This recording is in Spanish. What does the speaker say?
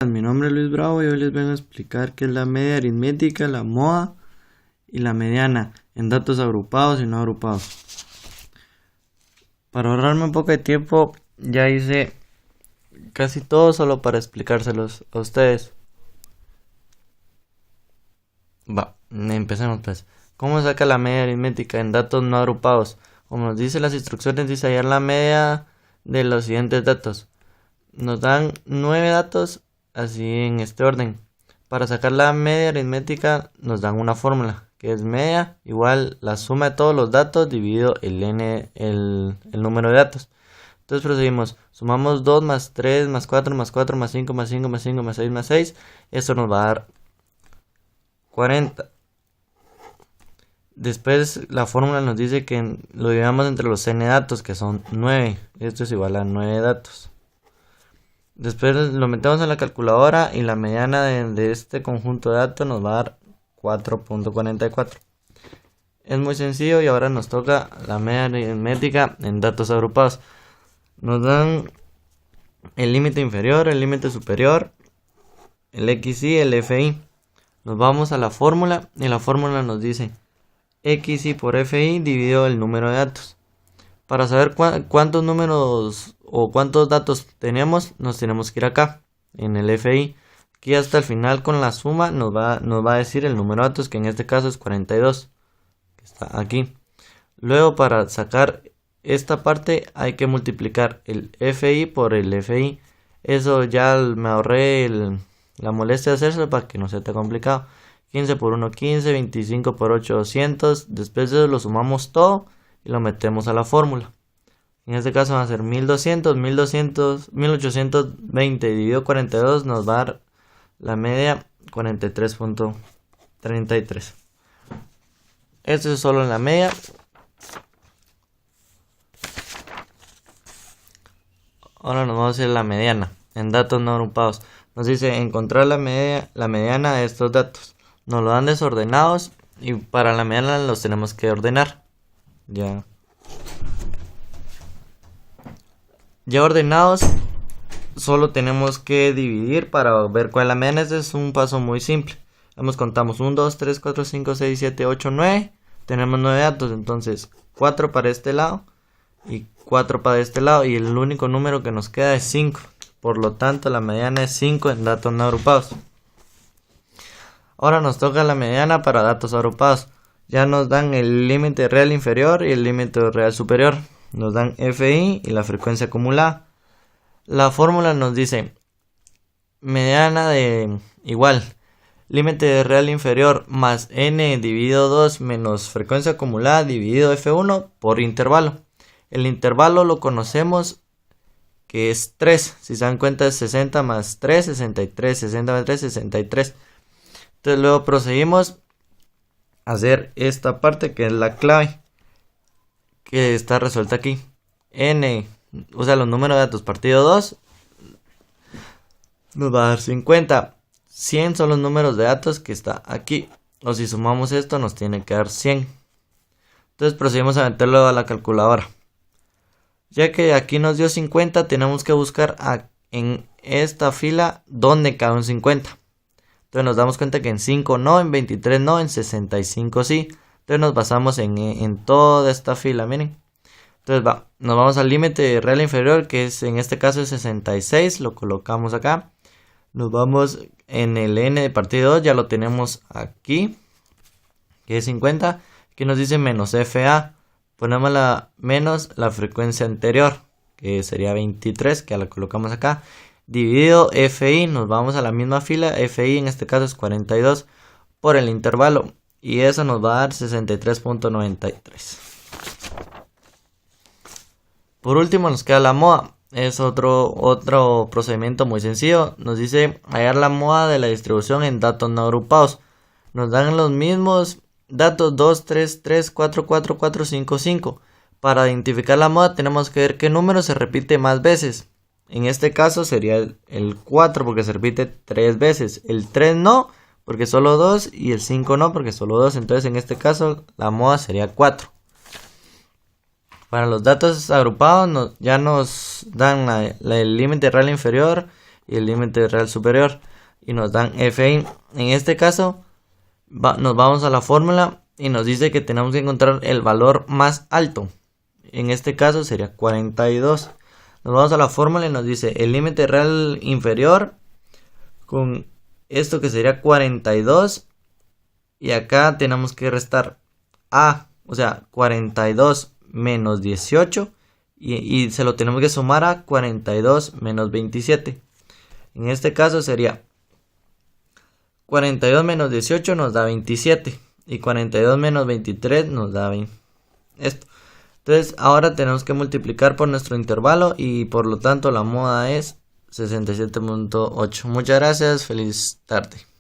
Mi nombre es Luis Bravo y hoy les vengo a explicar qué es la media aritmética, la MOA y la mediana en datos agrupados y no agrupados. Para ahorrarme un poco de tiempo ya hice casi todo solo para explicárselos a ustedes. Empecemos pues. ¿Cómo saca la media aritmética en datos no agrupados? Como nos dice las instrucciones, dice hallar la media de los siguientes datos. Nos dan 9 datos así en este orden. Para sacar la media aritmética nos dan una fórmula que es media igual la suma de todos los datos dividido el número de datos. Entonces procedimos, sumamos 2 más 3 más 4 más 4 más 5 más 5 más 5 más 6 más 6. Esto nos va a dar 40. Después la fórmula nos dice que lo dividamos entre los n datos, que son 9. Esto es igual a 9 datos. Después lo metemos en la calculadora y la mediana de este conjunto de datos nos va a dar 4.44. Es muy sencillo y ahora nos toca la media aritmética en datos agrupados. Nos dan el límite inferior, el límite superior, el XI, el FI. Nos vamos a la fórmula y la fórmula nos dice XI por FI dividido el número de datos. Para saber cuántos números o cuántos datos tenemos, nos tenemos que ir acá en el FI. Aquí hasta el final con la suma nos va a decir el número de datos, que en este caso es 42, que está aquí. Luego para sacar esta parte hay que multiplicar el FI por el FI. Eso ya me ahorré la molestia de hacerlo para que no sea tan complicado. 15 por 1, 15, 25 por 8, 200. Después de eso lo sumamos todo y lo metemos a la fórmula. En este caso va a ser 1820 dividido 42 nos va a dar la media 43.33. Esto es solo en la media. Ahora nos vamos a hacer la mediana en datos no agrupados. Nos dice encontrar la mediana de estos datos. Nos lo dan desordenados y para la mediana los tenemos que ordenar. Ya ordenados, solo tenemos que dividir para ver cuál es la mediana. Este es un paso muy simple. Contamos 1, 2, 3, 4, 5, 6, 7, 8, 9. Tenemos 9 datos, entonces 4 para este lado y 4 para este lado. Y el único número que nos queda es 5. Por lo tanto, la mediana es 5 en datos no agrupados. Ahora nos toca la mediana para datos agrupados. Ya nos dan el límite real inferior y el límite real superior. Nos dan FI y la frecuencia acumulada. La fórmula nos dice mediana de igual límite real inferior más n dividido 2 menos frecuencia acumulada dividido F1 por intervalo. El intervalo lo conocemos que es 3. Si se dan cuenta es 60 más 3, 63, 60 más 3, 63. Entonces luego proseguimos a hacer esta parte que es la clave, que está resuelta aquí. N, o sea, los números de datos partido 2 nos va a dar 50. 100 son los números de datos que está aquí. O si sumamos esto nos tiene que dar 100. Entonces procedimos a meterlo a la calculadora. Ya que aquí nos dio 50, tenemos que buscar en esta fila dónde cabe un 50. Entonces nos damos cuenta que en 5 no, en 23 no, en 65 sí. Entonces nos basamos en toda esta fila, miren. Entonces nos vamos al límite real inferior, que es en este caso es 66, lo colocamos acá. Nos vamos en el n de partido 2, ya lo tenemos aquí, que es 50. Aquí nos dice menos FA. Ponemos menos la frecuencia anterior, que sería 23, que la colocamos acá. Dividido FI, nos vamos a la misma fila. FI en este caso es 42 por el intervalo. Y eso nos va a dar 63.93. Por último nos queda la MOA. Es otro procedimiento muy sencillo. Nos dice hallar la MOA de la distribución en datos no agrupados. Nos dan los mismos datos 2, 3, 3, 4, 4, 4, 5, 5. Para identificar la MOA tenemos que ver qué número se repite más veces. En este caso sería el 4 porque se repite 3 veces. El 3 no porque solo 2 y el 5 no porque solo 2. Entonces en este caso la MOA sería 4. Para los datos agrupados ya nos dan el límite real inferior y el límite real superior. Y nos dan fi. En este caso nos vamos a la fórmula y nos dice que tenemos que encontrar el valor más alto. En este caso sería 42. Nos vamos a la fórmula y nos dice el límite real inferior con esto que sería 42. Y acá tenemos que restar a, o sea, 42 menos 18. Y se lo tenemos que sumar a 42 menos 27. En este caso sería 42 menos 18 nos da 27. Y 42 menos 23 nos da 20. Esto. Entonces ahora tenemos que multiplicar por nuestro intervalo y por lo tanto la moda es 67.8. Muchas gracias, feliz tarde.